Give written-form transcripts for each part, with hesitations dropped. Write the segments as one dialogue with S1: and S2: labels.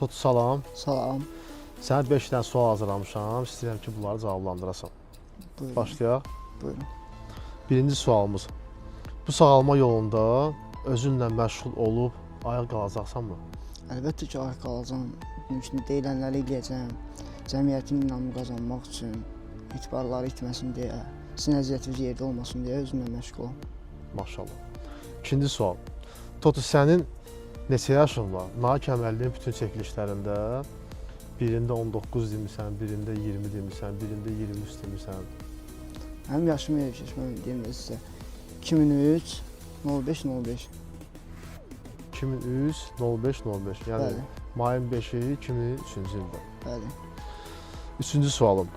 S1: Totu salam.
S2: Salam.
S1: Sənə 5 dənə sual hazırlamışam. İstəyirəm ki, bunları cavablandırasan.
S2: Buyurun.
S1: Başlayaq.
S2: Buyurun.
S1: Birinci sualımız. Bu sağalma yolunda özünlə məşğul olub ayıq qalacaqsanmı?
S2: Əlbəttə ki, ayıq qalacam. Mümkün deyilənləri eləyəcəm. Cəmiyyətin inamını qazanmaq üçün, etibarları itməsin deyə, sizin əziyyətiniz yerdə olmasın deyə özümlə məşğulam.
S1: Maşallah. İkinci sual. Totu, sənin neçə yaşın var? Nahik əməllinin bütün çəkilişlərində birində 19 demirsən, birində 20 demirsən, birində 23 demirsən.
S2: Mənim yaşım elə ki, mən deyim də sizə. 2003 05 05.
S1: 2003 05 05. Yəni
S2: Bəli.
S1: mayın 5-i 2003-cü ildə.
S2: Bəli.
S1: Üçüncü sualım.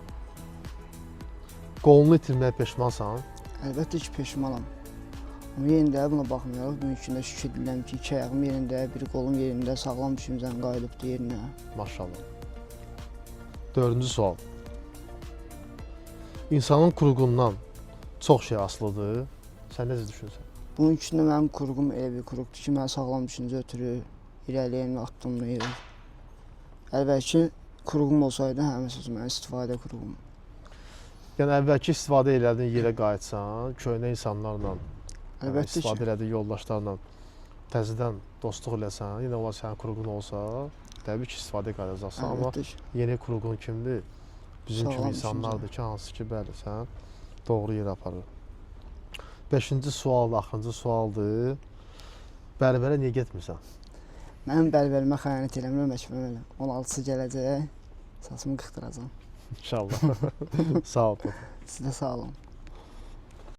S1: Qolunu itirməyə peşmansan?
S2: Əlbəttə ki, peşmanam. Amma yenə də buna baxmayaraq, mümkün də şükür edirəm ki, iki ayağım yerində, bir qolum yerində, sağlam düşüncəm qayıdıbdır yerinə.
S1: Maşallah. Dördüncü sual. İnsanın qurğundan çox şey asılıdır. Sən necə düşünürsən?
S2: Bunun üçün də mənim qurğum elə bir qurğdur ki, mən sağlam düşüncə ötürü irəliyən və addımlayır. Əlbəttə ki, qurğum olsaydı, həmin söz mənim istifadə qurğum.
S1: Yəni əvvəlki istifadə elədiyin yerə qayıtsan, köhnə insanlarla
S2: Əlbəttə ki,
S1: istifadə elədiyin yoldaşlarla təzədən dostluq eləsən, yenə onlar sənin qurğun olsa, təbii ki, istifadə edəcəksən. Amma
S2: əlbəttə ki.
S1: yeni qurğun kimdir? Bizim
S2: Sağlam
S1: kimi insanlardır ki, hansı ki, bəli, sən doğru yerə aparır. Beşinci sual, axırıncı sualdır. Bərbərə niyə getmirsən?
S2: Mənim bəlbəlimə xəyanət eləmirəm, məkmələ. 16-sı gələcək, saçımı qıxdıracam.
S1: İnşallah. Sağ ol.
S2: Sizə sağ olun.